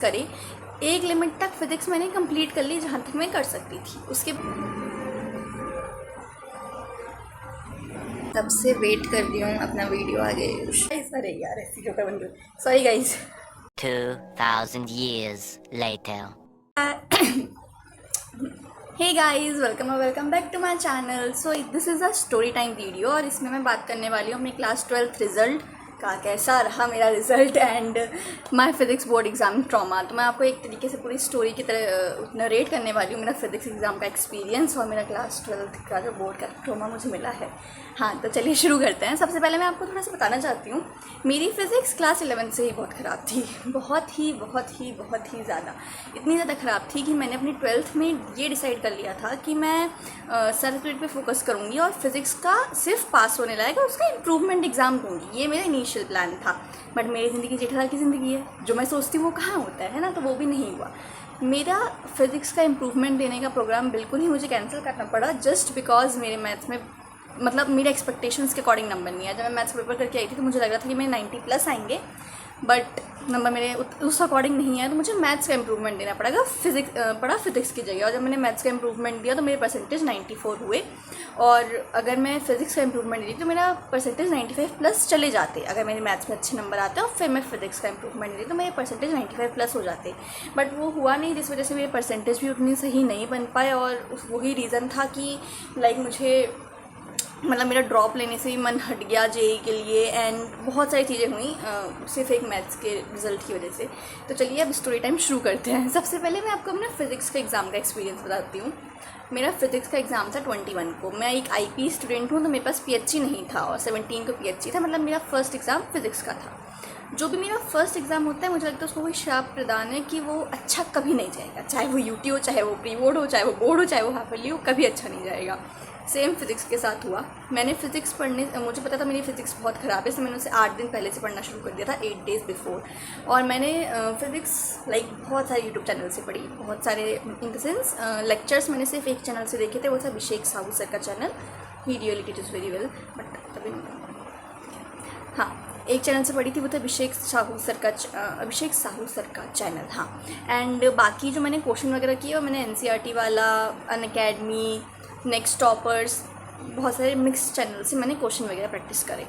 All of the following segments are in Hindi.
करे। एक लिमिट तक फिज़िक्स मैंने कंप्लीट कर ली जहाँ तक मैं कर सकती थी। उसके तब से वेट कर रही हूँ अपना वीडियो आगे। अरे यार ऐसी क्यों बन गई, sorry guys. 2000 years later. Hey guys, welcome back to my channel. So this is a story time video और इसमें मैं बात करने वाली हूँ अपनी क्लास 12th रिजल्ट का, कैसा रहा मेरा result and my physics board exam trauma. तो मैं आपको एक तरीके से पूरी स्टोरी की तरह नरेट करने वाली हूँ, मेरा फिज़िक्स एग्ज़ाम का एक्सपीरियंस और मेरा क्लास 12th का जो बोर्ड का ट्रॉमा मुझे मिला है। हाँ, तो चलिए शुरू करते हैं। सबसे पहले मैं आपको थोड़ा सा बताना चाहती हूँ, मेरी फ़िज़िक्स क्लास 11 से ही बहुत ख़राब थी, बहुत ही ज़्यादा। इतनी ज़्यादा ख़राब थी कि मैंने अपनी 12th में ये डिसाइड कर लिया था कि मैं संस्कृत पे फोकस करूँगी और फिज़िक्स का सिर्फ पास होने लायक उसका इम्प्रूवमेंट एग्ज़ाम दूँगी। ये मेरा इनिशियल प्लान था। बट मेरी ज़िंदगी जेठालाल की ज़िंदगी है, जो मैं सोचती हूँ वो कहाँ होता है ना, तो वो भी नहीं हुआ। मेरा फिज़िक्स का इम्प्रूवमेंट देने का प्रोग्राम बिल्कुल ही मुझे कैंसिल करना पड़ा, जस्ट बिकॉज मेरे मैथ्स में मतलब मेरे एक्सपेक्टेशंस के अकॉर्डिंग नंबर नहीं आया। जब मैं मैथ्स पेपर करके आई थी तो मुझे लग रहा था कि मेरे 90+ आएंगे, बट नंबर मेरे उस अकॉर्डिंग नहीं आया। तो मुझे मैथ्स का इम्प्रूवमेंट देना पड़ेगा, फिज़िक्स की जगह। और जब मैंने मैथ्स का इम्प्रूवमेंट दिया तो मेरे परसेंटेज 94 हुए, और अगर मैं फिज़िक्स का इम्प्रूवमेंट दी तो मेरा परसेंटेज 95+ चले जाते। अगर मेरे मैथ्स में अच्छे नंबर आते और फिर मैं फिज़िक्स का इम्प्रूवमेंट दी तो मेरे परसेंटेज 95+ हो जाते। बट वो हुआ नहीं, जिस वजह से मेरे परसेंटेज भी उतनी सही नहीं बन पाए। और वही रीज़न था कि लाइक मुझे मतलब मेरा ड्रॉप लेने से ही मन हट गया जेई के लिए, एंड बहुत सारी चीज़ें हुई सिर्फ एक मैथ्स के रिज़ल्ट की वजह से। तो चलिए अब स्टोरी टाइम शुरू करते हैं। सबसे पहले मैं आपको अपना फिज़िक्स का एग्ज़ाम का एक्सपीरियंस बताती हूँ। मेरा फिज़िक्स का एग्ज़ाम था 21 को। मैं एक आईपी स्टूडेंट हूँ, तो मेरे पास पीएचई नहीं था, और 17 को पीएचई था। मतलब मेरा फर्स्ट एग्ज़ाम फिज़िक्स का था। जो भी मेरा फर्स्ट एग्ज़ाम होता है, मुझे लगता है उसको कोई श्राप प्रदान है कि वो अच्छा कभी नहीं जाएगा। चाहे वो यूटी हो, चाहे वो प्री बोर्ड हो, चाहे वो बोर्ड हो, चाहे वो हाफ ईयरली हो, कभी अच्छा नहीं जाएगा। सेम फिज़िक्स के साथ हुआ। मैंने फ़िज़िक्स मुझे पता था मेरी फ़िज़िक्स बहुत ख़राब है, इसलिए मैंने उसे 8 दिन पहले से पढ़ना शुरू कर दिया था, 8 डेज़ बिफोर। और मैंने फ़िज़िक्स बहुत सारे यूट्यूब चैनल से पढ़ी, बहुत सारे इन द सेंस लेक्चर्स मैंने सिर्फ एक चैनल से देखे थे, वो था अभिषेक साहू सर का channel. He really teaches very well, but तभी हाँ, एक चैनल से पढ़ी थी, वो था अभिषेक साहू सर का चैनल। हाँ, एंड बाकी जो मैंने क्वेश्चन वगैरह किए वो मैंने एनसीईआरटी वाला, अनअकैडमी, नेक्स्ट टॉपर्स, बहुत सारे मिक्स चैनल से मैंने क्वेश्चन वगैरह प्रैक्टिस करे।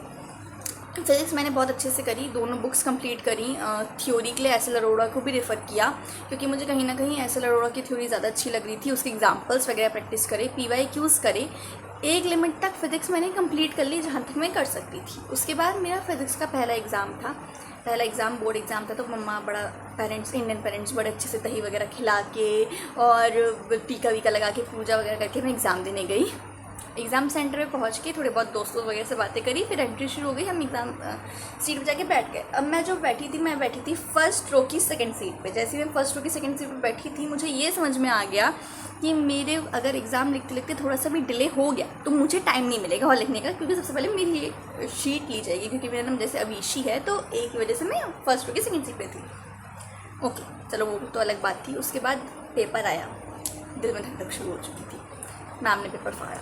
फिज़िक्स मैंने बहुत अच्छे से करी, दोनों बुक्स कंप्लीट करी। थ्योरी के लिए एस एल अरोड़ा को भी रेफ़र किया, क्योंकि मुझे कहीं ना कहीं एस एल अरोड़ा की थ्योरी ज़्यादा अच्छी लग रही थी। उसके एग्जांपल्स वगैरह प्रैक्टिस करे, PYQs करे। एक लिमिट तक फिज़िक्स मैंने कंप्लीट कर ली जहाँ तक मैं कर सकती थी। उसके बाद मेरा फिज़िक्स का पहला एग्ज़ाम बोर्ड एग्ज़ाम था। तो मम्मा इंडियन पेरेंट्स बड़े अच्छे से दही वगैरह खिला के और टीका वीका लगा के पूजा वगैरह करके मैं एग्ज़ाम देने गई। एग्ज़ाम सेंटर में पहुंच के थोड़े बहुत दोस्तों वगैरह से बातें करी, फिर एंट्री शुरू हो गई। हम एग्ज़ाम सीट पर जाके बैठ गए। अब मैं जो बैठी थी फर्स्ट रो की सेकंड सीट पे। जैसे ही मैं फर्स्ट रो की सेकंड सीट पे बैठी थी, मुझे ये समझ में आ गया कि मेरे अगर एग्ज़ाम लिखते लिखते थोड़ा सा भी डिले हो गया तो मुझे टाइम नहीं मिलेगा और लिखने का, क्योंकि सबसे पहले मेरी ये शीट ली जाएगी, क्योंकि मेरा नाम जैसे अवीशी है, तो एक वजह से मैं फर्स्ट रो की सेकंड सीट पर थी। ओके, चलो वो तो अलग बात थी। उसके बाद पेपर आया, दिल में धड़क शुरू हो चुकी थी। मैम ने पेपर फाड़ा,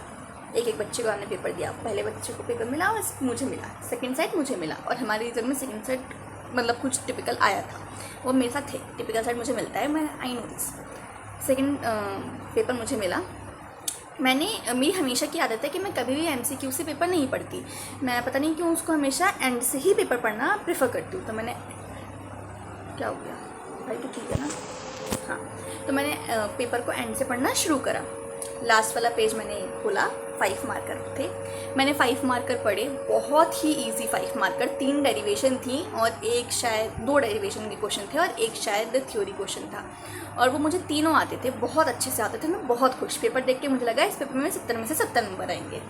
एक बच्चे को हमने पेपर दिया। पहले बच्चे को पेपर मिला और मुझे मिला, सेकंड सेट मुझे मिला। और हमारे रिजल्ट में सेकंड सेट मतलब कुछ टिपिकल आया था, वो मेरे साथ थे। टिपिकल सेट मुझे मिलता है, मैं I know this. Second paper मुझे मिला। मेरी हमेशा की आदत है कि मैं कभी भी MCQ से पेपर नहीं पढ़ती। मैं पता नहीं क्यों उसको हमेशा एंड से ही पेपर पढ़ना प्रेफर करती हूँ। तो मैंने, क्या हो गया भाई, तो ठीक है ना। हाँ, तो मैंने पेपर को एंड से पढ़ना शुरू करा। लास्ट वाला पेज मैंने खोला, 5 मार्कर थे। मैंने 5 मार्कर पढ़े, बहुत ही इजी 5 मार्कर। 3 डेरिवेशन थी और एक शायद 2 डेरिवेशन के क्वेश्चन थे और एक शायद थ्योरी क्वेश्चन था, और वो मुझे तीनों आते थे, बहुत अच्छे से आते थे। मैं बहुत खुश, पेपर देख के मुझे लगा इस पेपर में 70 में से 70 नंबर आएंगे।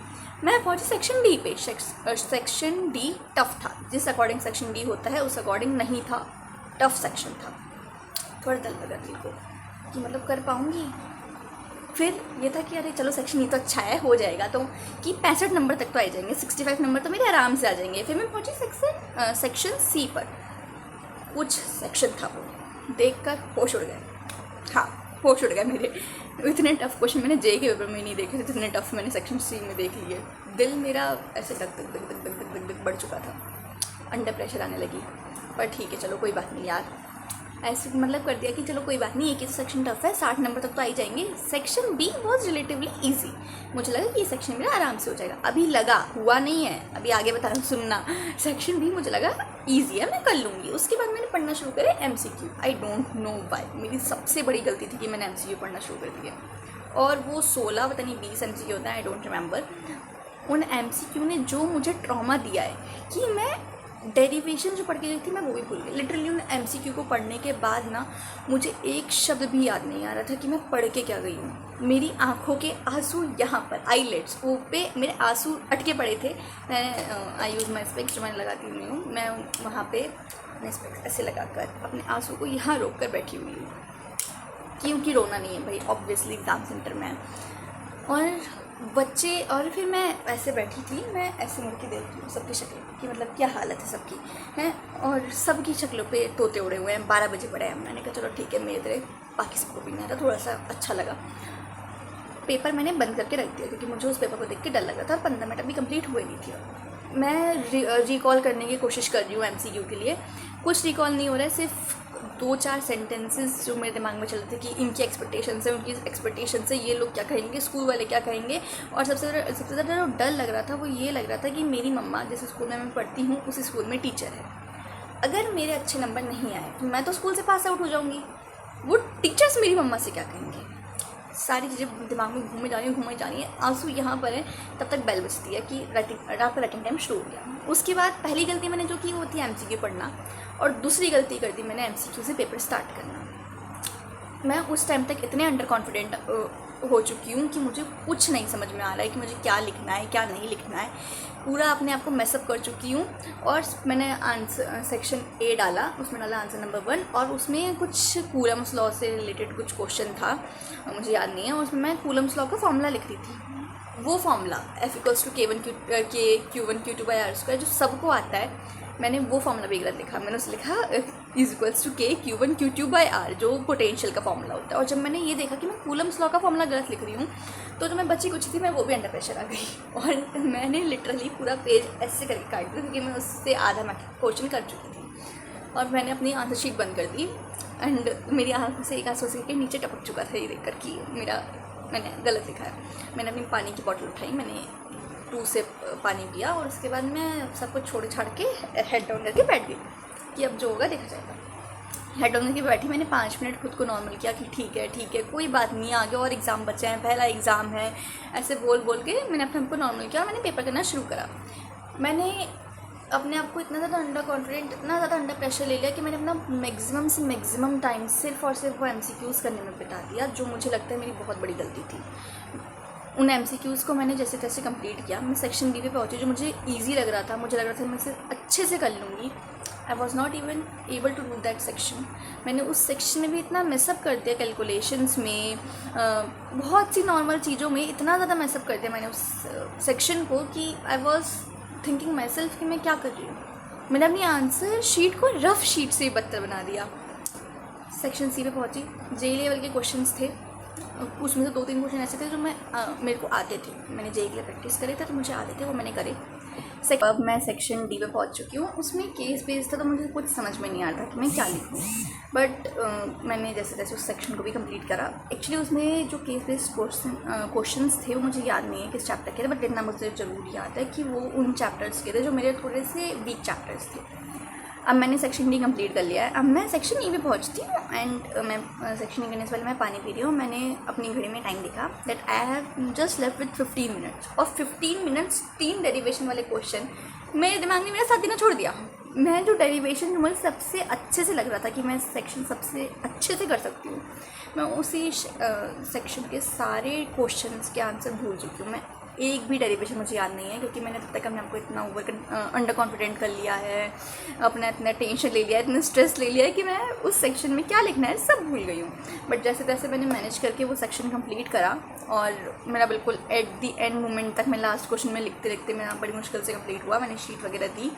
मैं पहुंची सेक्शन डी पे। सेक्शन डी टफ था, जिस अकॉर्डिंग सेक्शन डी होता है उस अकॉर्डिंग नहीं था, टफ सेक्शन था। थोड़ा डर लगा दिल को कि मतलब कर पाऊँगी। फिर ये था कि अरे चलो सेक्शन ई तो अच्छा है, हो जाएगा, तो कि 65 नंबर तक तो आ जाएंगे, 65 नंबर तो मेरे आराम से आ जाएंगे। फिर मैं पहुंची सेक्शन सी पर। कुछ सेक्शन था वो देख कर होश उड़ गए। हाँ, होश उड़ गए मेरे। इतने टफ क्वेश्चन मैंने जे के पेपर में नहीं देखे थे, इतने टफ मैंने सेक्शन सी में देख लिए। दिल मेरा ऐसे धक धक बढ़ चुका था, अंडर प्रेशर आने लगी। पर ठीक है, चलो कोई बात नहीं यार, ऐसे मतलब कर दिया कि चलो कोई बात नहीं, एक ही सेक्शन टफ है, 60 नंबर तक तो आ ही जाएंगे। Section B was relatively easy. मुझे लगा कि ये सेक्शन मेरा आराम से हो जाएगा। अभी लगा, हुआ नहीं है, अभी आगे बता रहा हूँ, सुनना। सेक्शन बी मुझे लगा ईजी है, मैं कर लूँगी। उसके बाद मैंने पढ़ना शुरू करे MCQ। I don't know why, मेरी सबसे बड़ी गलती थी कि मैंने MCQ पढ़ना शुरू कर दिया। और वो 16 पता नहीं 20 MCQ होता है, आई डोंट रिमेंबर। उन MCQ ने जो मुझे ट्रॉमा दिया है कि मैं डेरिवेशन जो पढ़ के गई थी मैं वो भी भूल गई। लिटरली उन MCQ को पढ़ने के बाद ना मुझे एक शब्द भी याद नहीं आ रहा था कि मैं पढ़ के क्या गई हूँ। मेरी आंखों के आंसू यहाँ पर आईलेट्स वो पे मेरे आंसू अटके पड़े थे। मैं आई यूज़ माई स्पेक्स जो मैंने लगाती हुई हूँ, मैं वहाँ पे अपने स्पेक्स ऐसे लगा कर अपने आंसू को यहाँ रोक कर बैठी हुई हूँ, क्योंकि रोना नहीं है भाई, ऑब्वियसली एग्ज़ाम सेंटर में। और बच्चे, और फिर मैं ऐसे बैठी थी, मैं ऐसे मुड़ के देख रही हूँ सबकी शक्लें कि मतलब क्या हालत है सबकी हैं, और सबकी शक्लों पे तोते उड़े हुए हैं। 12 बजे पड़े हैं। मैंने कहा चलो ठीक है, मेरे तरह बाकी सबको भी नहीं आ रहा, थोड़ा सा अच्छा लगा। पेपर मैंने बंद करके रख दिया क्योंकि मुझे उस पेपर को देख के डर लग रहा था और 15 मिनट अभी कंप्लीट हुए नहीं थी। मैं रिकॉल करने की कोशिश कर रही हूँ MCQ के लिए, कुछ रिकॉल नहीं हो रहा है। सिर्फ 2-4 सेंटेंसेस जो मेरे दिमाग में चल रहे थे कि इनकी एक्सपेक्टेशन है, उनकी एक्सपेक्टेशन से ये लोग क्या कहेंगे, स्कूल वाले क्या कहेंगे। और सबसे ज़्यादा जो डर लग रहा था वो ये लग रहा था कि मेरी मम्मा जिस स्कूल में मैं पढ़ती हूँ उस स्कूल में टीचर है। अगर मेरे अच्छे नंबर नहीं आए तो मैं तो स्कूल से पास आउट हो जाऊँगी, वो टीचर्स मेरी मम्मा से क्या कहेंगे। सारी चीज़ें दिमाग में घूमे जा रही है, आंसू यहाँ पर है। तब तक बेल बजती है कि रात का राइटिंग टाइम शुरू हो गया। उसके बाद पहली गलती मैंने जो की वो थी MCQ पढ़ना, और दूसरी गलती कर दी मैंने MCQ से पेपर स्टार्ट करना। मैं उस टाइम तक इतने अंडर कॉन्फिडेंट हो चुकी हूँ कि मुझे कुछ नहीं समझ में आ रहा है कि मुझे क्या लिखना है क्या नहीं लिखना है। पूरा अपने आप को मैसअप कर चुकी हूँ। और मैंने आंसर सेक्शन A डाला, उसमें डाला आंसर नंबर 1, और उसमें कुछ कूलम्स लॉ से रिलेटेड कुछ क्वेश्चन था, मुझे याद नहीं है। उसमें मैं कूलम्स लॉ का फॉर्मूला लिख रही थी। वो फॉर्मूला F=Q1Q2/R², जो सबको आता है, मैंने वो फॉर्मूला भी गलत लिखा। मैंने उसे लिखा K=Q1Q2/R, जो पोटेंशियल का फॉर्मूला होता है। और जब मैंने ये देखा कि मैं कूलम्स लॉ का फॉर्मूला गलत लिख रही हूँ, तो जो मैं बच्ची कुछ थी मैं वो भी अंडर प्रेशर आ गई। और मैंने लिटरली पूरा पेज ऐसे करके काट दिया क्योंकि मैं उससे आधा क्वेश्चन कर चुकी थी। और मैंने अपनी आंसर शीट बंद कर दी, एंड मेरी आंखों से एक आंसू के नीचे टपक चुका था ये देखकर कि मैंने गलत लिखा है। मैंने अपनी पानी की बॉटल उठाई, मैंने 2 से पानी पिया, और उसके बाद मैं सब कुछ छोड़ छाड़ के हेड डाउन करके बैठ गई कि अब जो होगा देखा जाएगा। हेड डाउन करके बैठी, मैंने 5 मिनट खुद को नॉर्मल किया कि ठीक है कोई बात नहीं, आगे और एग्ज़ाम बचे हैं, पहला एग्ज़ाम है, ऐसे बोल के मैंने अपने आप को नॉर्मल किया और मैंने पेपर करना शुरू करा। मैंने अपने आप को इतना ज़्यादा अंडर कॉन्फिडेंट, इतना ज़्यादा अंडर प्रेशर ले लिया कि मैंने अपना मैक्सिमम से मैक्सिमम टाइम सिर्फ और सिर्फ वो MCQs करने में बिता दिया, जो मुझे लगता है मेरी बहुत बड़ी गलती थी। उन MCQs को मैंने जैसे तैसे कंप्लीट किया। मैं सेक्शन B पे पहुंची, जो मुझे इजी लग रहा था, मुझे लग रहा था मैं इसे अच्छे से कर लूँगी। I was not even able to do that section. मैंने उस सेक्शन में भी इतना मैसअप कर दिया, कैलकुलेशंस में, बहुत सी नॉर्मल चीज़ों में इतना ज़्यादा मैसअप कर दिया मैंने उस सेक्शन को कि I was thinking my self कि मैं क्या कर रही हूँ। मैंने अपनी आंसर शीट को रफ शीट से बदतर बना दिया। सेक्शन C पे पहुँची, JEE लेवल के क्वेश्चंस थे, उसमें से 2-3 क्वेश्चन ऐसे थे जो मेरे को आते थे। मैंने JEE के लिए प्रैक्टिस करे थे तो मुझे आते थे, वो मैंने करे। अब मैं सेक्शन D पे पहुंच चुकी हूँ। उसमें केस बेस्ड था तो मुझे कुछ समझ में नहीं आ रहा कि मैं क्या लिखूँ, बट मैंने जैसे तैसे उस सेक्शन को भी कंप्लीट करा। एक्चुअली उसमें जो केस बेस्ड क्वेश्चंस थे वो मुझे याद नहीं है किस चैप्टर के थे, बट इतना मुझे ज़रूर याद है कि वो उन चैप्टर्स के थे जो मेरे थोड़े से वीक चैप्टर्स थे। अब मैंने सेक्शन D कंप्लीट कर लिया है। अब मैं सेक्शन E पे पहुंचती हूँ, एंड मैं सेक्शन E करने से पहले मैं पानी पी रही हूँ। मैंने अपनी घड़ी में टाइम देखा that I have just left with 15 minutes, और 15 मिनट्स 3 डेरिवेशन वाले क्वेश्चन मेरे दिमाग ने मेरा साथ देना छोड़ दिया। मैं जो डेरिवेशन जो मुझे सबसे अच्छे से लग रहा था कि मैं सेक्शन सबसे अच्छे से कर सकती हूँ, मैं उसी सेक्शन के सारे क्वेश्चंस के आंसर भूल चुकी हूँ। मैं एक भी डेरिवेशन मुझे याद नहीं है, क्योंकि मैंने तब तक अपने आपको इतना अंडर कॉन्फिडेंट कर लिया है, अपना इतना टेंशन ले लिया है, इतना स्ट्रेस ले लिया है कि मैं उस सेक्शन में क्या लिखना है सब भूल गई हूँ। बट जैसे तैसे मैंने मैनेज करके वो सेक्शन कंप्लीट करा, और मेरा बिल्कुल एट दी एंड मोमेंट तक मैं लास्ट क्वेश्चन में लिखते लिखते मेरा बड़ी मुश्किल से कंप्लीट हुआ। मैंने शीट वगैरह दी,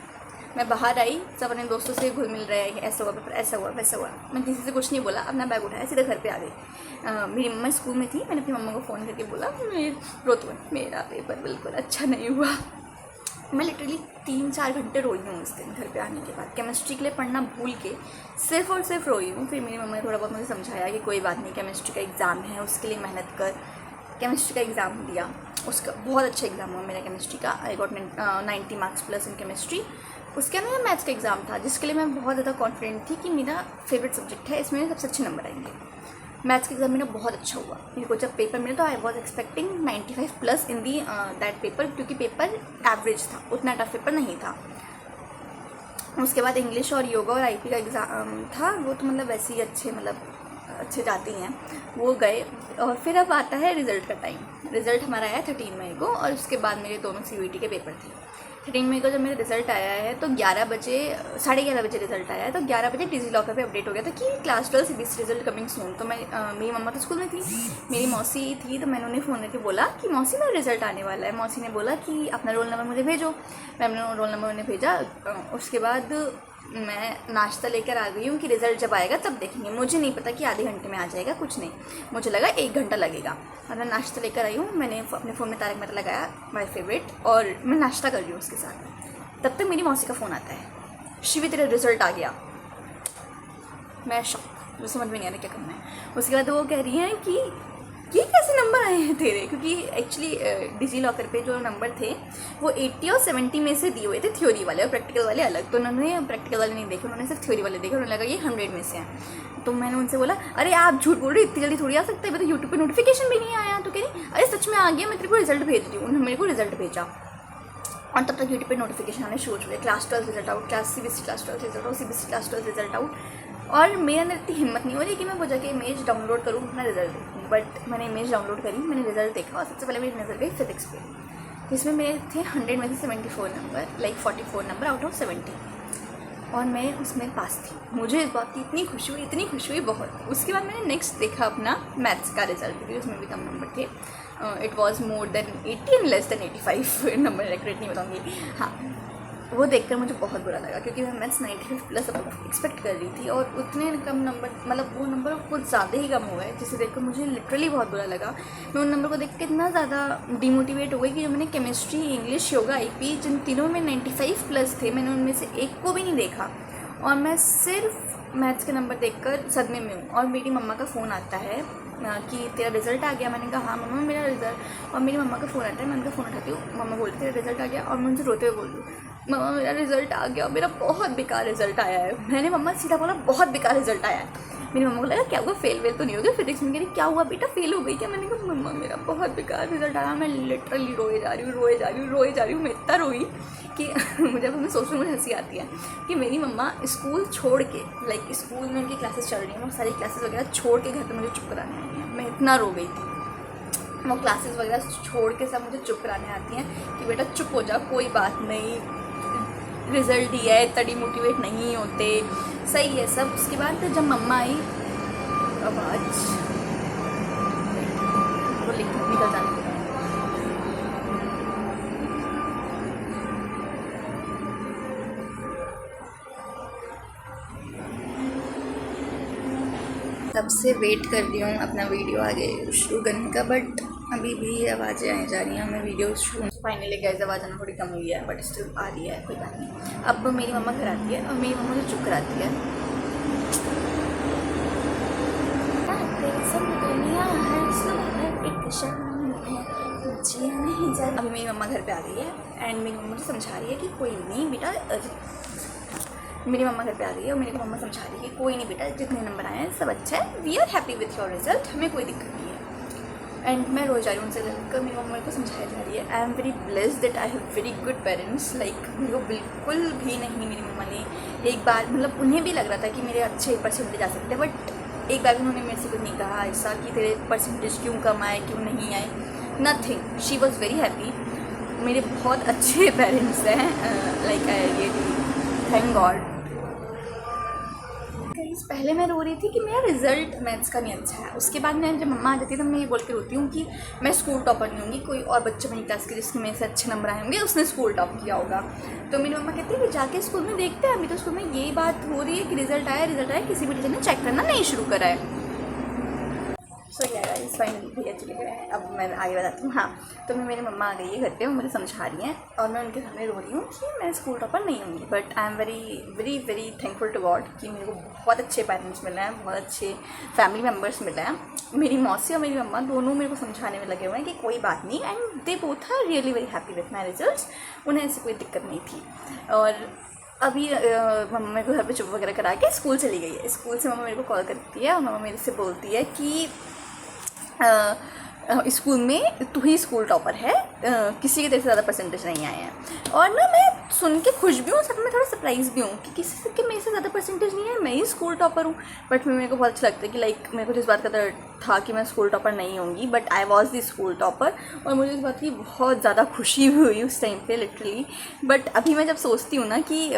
मैं बाहर आई, सब अपने दोस्तों से घुल मिल रहा है कि ऐसा हुआ पेपर, ऐसा हुआ वैसा हुआ। मैं किसी से कुछ नहीं बोला, अपना बैग उठाया सीधे घर पे आ गई। मेरी मम्मा स्कूल में थी, मैंने अपनी मम्मा को फ़ोन करके बोला रोतु मेरा पेपर बिल्कुल अच्छा नहीं हुआ। मैं लिटरली 3-4 घंटे रोई हूँ उस दिन घर पे आने के बाद। केमिस्ट्री के लिए पढ़ना भूल के सिर्फ और सिर्फ रोई हूँ। फिर मेरी मम्मा ने थोड़ा बहुत मुझे समझाया कि कोई बात नहीं, केमिस्ट्री का एग्ज़ाम है, उसके लिए मेहनत कर। केमिस्ट्री का एग्ज़ाम दिया, उसका बहुत अच्छा एग्ज़ाम हुआ मेरा केमिस्ट्री का। I got 90 marks plus in chemistry. उसके अंदर मेरा मैथ्स का एग्ज़ाम था, जिसके लिए मैं बहुत ज़्यादा कॉन्फिडेंट थी कि मेरा फेवरेट सब्जेक्ट है, इसमें सबसे अच्छे नंबर आएंगे। मैथ्स का एग्ज़ाम मेरा बहुत अच्छा हुआ। मेरे को जब पेपर मिला तो I was expecting 95 plus in the that paper, क्योंकि पेपर एवरेज था, उतना टफ पेपर नहीं था। उसके बाद इंग्लिश और योगा और आईपी का एग्ज़ाम था, वो तो मतलब वैसे ही अच्छे जाती हैं, वो गए। और फिर अब आता है रिज़ल्ट का टाइम। रिज़ल्ट हमारा आया 13 मई को, और उसके बाद मेरे दोनों CUET के पेपर थे। 13 मई को जब मेरा रिज़ल्ट आया है तो 11 बजे, 11:30 बजे रिज़ल्ट आया है, तो 11 बजे डिजी लॉकर पे अपडेट हो गया था कि class 12 CBSE result coming soon. तो मैं मेरी मम्मा तो स्कूल में थी, मेरी मौसी थी, तो मैंने उन्हें फ़ोन करके बोला कि मौसी मेरा रिज़ल्ट आने वाला है। मौसी ने बोला कि अपना रोल नंबर मुझे भेजो। मैंने रोल नंबर उन्हें भेजा। उसके बाद मैं नाश्ता लेकर आ गई हूँ कि रिज़ल्ट जब आएगा तब देखेंगे। मुझे नहीं पता कि आधे घंटे में आ जाएगा, कुछ नहीं, मुझे लगा 1 घंटा लगेगा। और मैं नाश्ता लेकर आई हूँ, मैंने अपने फ़ोन में तारक मेहता लगाया, माय फेवरेट, और मैं नाश्ता कर रही हूँ उसके साथ। तब तक मेरी मौसी का फ़ोन आता है, शिवी तेरा रिज़ल्ट आ गया। मैं शॉक, मुझे समझ में नहीं आ रहा क्या करना है। उसके बाद वो कह रही हैं कि ये कैसे नंबर आए हैं तेरे, क्योंकि एक्चुअली डिजी लॉकर पे जो नंबर थे वो 80 और 70 में से दिए हुए थे, थ्योरी वाले और प्रैक्टिकल वाले अलग। तो उन्होंने प्रैक्टिकल वाले नहीं देखे, उन्होंने सिर्फ थ्योरी वाले देखे, उन्होंने लगा ये 100 में से हैं। तो मैंने उनसे बोला, अरे आप झूठ बोल रहे, इतनी जल्दी थोड़ी आ सकता है, तो यूट्यूब पे नोटिफिकेशन भी नहीं आया। तो कह रही अरे सच में आ गया, मैं तेरे को रिजल्ट भेज रही हूँ। उन्होंने मेरे को रिजल्ट भेजा, और तब तक यूट्यूब पे नोटिफिकेशन आने शुरू हो गए, class 12 result out, CBSE class 12 result out, CBSE class 12 result out. और मेरे अंदर इतनी हिम्मत नहीं हो रही कि मैं वो जाके इमेज डाउनलोड करूँ, अपना रिजल्ट देखूँ। बट मैंने इमेज डाउनलोड करी, मैंने रिजल्ट देखा, और सबसे पहले मेरी नज़र गई फिजिक्स पे, जिसमें मेरे थे 100 में से 74 number, like 44 number out of 70, और मैं उसमें पास थी। मुझे इस बात की इतनी खुशी हुई बहुत। उसके बाद मैंने नेक्स्ट देखा अपना मैथ्स का रिजल्ट, क्योंकि उसमें भी कम नंबर थे। It was more than 80 and less than 85 number, accurate नहीं बताऊँगी। हाँ, वो देखकर मुझे बहुत बुरा लगा, क्योंकि मैं मैथ्स 95 प्लस एक्सपेक्ट कर रही थी, और उतने कम नंबर, मतलब वो नंबर कुछ ज़्यादा ही कम हो गए, जिसे देखकर मुझे लिटरली बहुत बुरा लगा। मैं उन नंबर को देख के इतना ज़्यादा डिमोटिवेट हो गई कि जो मैंने केमिस्ट्री, इंग्लिश, योगा, आईपी, जिन तीनों में 95 प्लस थे, मैंने उनमें से एक को भी नहीं देखा, और मैं सिर्फ मैथ्स के नंबर देखकर सदमे में हूँ। और मेरी मम्मा का फ़ोन आता है कि तेरा रिज़ल्ट आ गया। मैंने कहा हाँ मम्मा मेरा रिज़ल्ट, और मेरी मम्मा का फ़ोन आता है, मैं उनका फ़ोन उठाती हूँ, मम्मा बोलती तेरा रिज़ल्ट आ गया, और मैं उनसे रोते हुए बोल दूँ मम्मा मेरा रिज़ल्ट आ गया, मेरा बहुत बेकार रिज़ल्ट आया है। मैंने मम्मा सीधा बोला बहुत बेकार रिज़ल्ट आया है। मेरी मम्मा को लगा क्या हुआ, फेल वेल तो नहीं हो गया फिजिक्स में? कह रही क्या हुआ बेटा, फेल हो गई क्या? मैंने कहा मम्मा मेरा बहुत बेकार रिज़ल्ट आया। मैं लिटरली रोए जा रही हूँ। मैं इतना रोई कि मुझे अब मैं सोचने मुझे हंसी आती है कि मेरी मम्मा स्कूल छोड़ के, लाइक स्कूल में उनकी क्लासेस चल रही हैं, वो सारी क्लासेस वगैरह छोड़ के घर पे मुझे चुप कराने आई हैं। मैं इतना रो गई थी। वो क्लासेस वगैरह छोड़ के सब मुझे चुप कराने आती हैं कि बेटा चुप हो जा, कोई बात नहीं, रिज़ल्ट दिया है, इतना डिमोटिवेट नहीं होते, सही है सब। उसके बाद जब मम्मा आई, आवाज़ वो निकल जाने, तब से वेट कर रही हूँ अपना वीडियो आगे शुरू करने का, बट अभी भी आवाज़ें आई जा रही हैं। मैं वीडियो शुरू फाइनली गैस आवाज़ आना थोड़ी कम हुई है, बट स्टिल आ रही है, कोई बात नहीं। अब मेरी मम्मा घर आती है और मेरी मम्मा मुझे चुप कराती है। अभी मेरी मम्मा घर पे आ गई है एंड मेरी मम्मा मुझे समझा रही है कि कोई नहीं बेटा, मेरी मम्मा घर पे आ गई है और मेरी मम्मा समझा रही है कि कोई नहीं बेटा, जितने नंबर आए हैं सब अच्छा है, we are happy with your result, हमें कोई दिक्कत नहीं है। एंड मैं रोज जा रही हूँ उनसे लड़कर, मेरी मम्मा को समझाया जा रही है। आई am very blessed that I have very good parents, like मेरे को बिल्कुल भी नहीं मेरी मम्मा ने एक बार, मतलब उन्हें भी लग रहा था कि मेरे अच्छे परसेंटेज आ सकते हैं, बट एक बार उन्होंने मेरे से कुछ नहीं कहा ऐसा कि तेरे परसेंटेज क्यों कम आए, क्यों नहीं आए, nothing. She was very happy. मेरे बहुत अच्छे पेरेंट्स हैं, like I really thank God. पहले मैं रो रही थी कि मेरा रिजल्ट मैथ्स का नहीं अच्छा है। उसके बाद मैं जब मम्मा आ जाती है तो मैं ये बोल के रोती हूँ कि मैं स्कूल टॉपर नहीं होंगी, कोई और बच्चा मेरी क्लास के जिसके मेरे से अच्छे नंबर आए होंगे उसने स्कूल टॉप किया होगा। तो मेरी मम्मा कहती है कि जाके स्कूल में देखते हैं, अभी तो स्कूल में यही बात हो रही है कि रिजल्ट आया, किसी भी टीचर ने चेक करना नहीं शुरू करा है। सो या गाइस फाइनली भैया चले गए हैं। अब मैं आगे बताती हूँ। हाँ, तो मैं मेरी मम्मा आ गई है घर पे, वो मुझे समझा रही हैं और मैं उनके सामने रो रही हूँ कि मैं स्कूल टॉपर नहीं होंगी। But I am very very very thankful to God कि मेरे को बहुत अच्छे पेरेंट्स मिले हैं, बहुत अच्छे फैमिली मेम्बर्स मिले हैं। मेरी मौसी और मेरी मम्मा दोनों मेरे को समझाने में लगे हुए हैं कि कोई बात नहीं, and they both are really very happy with my results. उन्हें ऐसी कोई दिक्कत नहीं थी। और अभी मम्मा मेरे को घर पे चुप वगैरह करा के स्कूल चली गई है। स्कूल से मम्मा मेरे को कॉल करती है और मम्मा मेरे से बोलती है कि स्कूल में तू ही स्कूल टॉपर है, किसी के तेरे से ज़्यादा परसेंटेज नहीं आए हैं। और ना मैं सुन के खुश भी हूँ, साथ में थोड़ा सरप्राइज़ भी हूँ कि किसी के मेरे से ज़्यादा परसेंटेज नहीं है, मैं ही स्कूल टॉपर हूँ। बट मेरे को बहुत अच्छा लगता है कि लाइक मेरे को जिस बात का डर था कि मैं स्कूल टॉपर नहीं होंगी, but I was the school topper. और मुझे इस बात की बहुत ज़्यादा खुशी भी हुई उस टाइम पे लिटरली। बट अभी मैं जब सोचती हूँ ना कि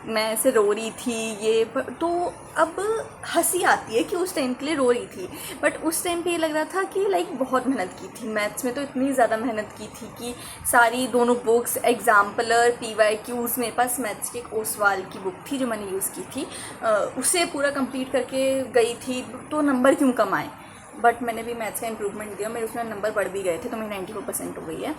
मैं ऐसे रो रही थी ये, तो अब हंसी आती है कि उस टाइम के लिए रो रही थी। बट उस टाइम पे ये लग रहा था कि लाइक बहुत मेहनत की थी मैथ्स में, तो इतनी ज़्यादा मेहनत की थी कि सारी दोनों बुक्स, एग्जाम्पलर, PYQs, मेरे पास मैथ्स की एक ओसवाल की बुक थी जो मैंने यूज़ की थी, उसे पूरा कंप्लीट करके गई थी। तो नंबर क्यों कम आए? बट मैंने भी मैथ्स का इंप्रूवमेंट दिया, मेरे उसमें नंबर बढ़ भी गए थे, तो मेरी 94% हो गई है।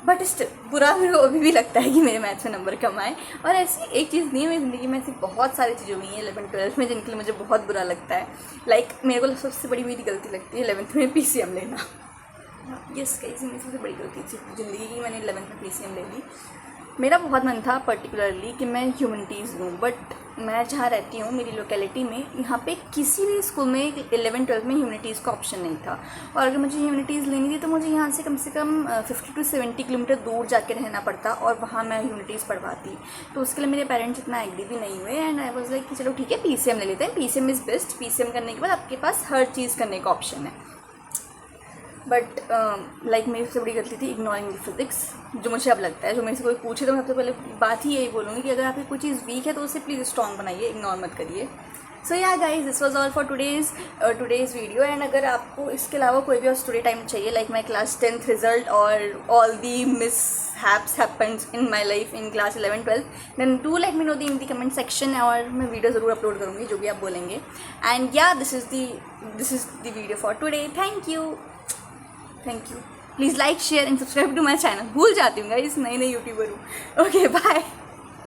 बट स्टिल बुरा मेरे को अभी भी लगता है कि मेरे मैथ्स में नंबर कम आए। और ऐसी एक चीज़ नहीं है मेरी ज़िंदगी में, ऐसी बहुत सारी चीज़ें हुई हैं 11th-12th में जिनके लिए मुझे बहुत बुरा लगता है। लाइक मेरे को सबसे बड़ी मेरी गलती लगती है 11th में PCM लेना। यस गाइस, मेरी सबसे बड़ी गलती थी ज़िंदगी की, मैंने 11th में PCM ले ली। मेरा बहुत मन था पर्टिकुलरली कि मैं ह्यूमैनिटीज़ लूँ, बट मैं जहाँ रहती हूँ मेरी लोकेलिटी में, यहाँ पे किसी भी स्कूल में 11th-12th में ह्यूमैनिटीज़ का ऑप्शन नहीं था। और अगर मुझे ह्यूमैनिटीज़ लेनी थी तो मुझे यहाँ से कम 50 to 70 किलोमीटर दूर जाके रहना पड़ता और वहाँ मैं ह्यूमैनिटीज़ पढ़वाती। तो उसके लिए मेरे पेरेंट्स इतना एग्री भी नहीं हुए, एंड आई वाज लाइक कि चलो ठीक है PCM ले लेते हैं, PCM इज़ बेस्ट। PCM करने के बाद आपके पास हर चीज़ करने का ऑप्शन है। बट लाइक मेरी सबसे बड़ी गलती थी इग्नोरिंग द फिजिक्स, जो मुझे अब लगता है। जो मेरे से कोई पूछे तो मैं सबसे पहले बात ही यही बोलूँगी कि अगर आपकी कोई चीज़ वीक है तो उसे प्लीज़ स्ट्रॉन्ग बनाइए, इग्नोर मत करिए। So yeah guys, this was all for today's video. And अगर आपको इसके अलावा कोई भी और स्टोरी टाइम चाहिए, like my class 10th result और all the mishaps happened in my life in class 11-12, then do let me know the in the comment section, और मैं वीडियो ज़रूर अपलोड करूँगी जो भी आप बोलेंगे। And yeah this is the video for today. Thank you. Please like, share and subscribe to my channel. भूल जाती हूँ गाइस, नई यूट्यूबर हूँ। Okay, bye.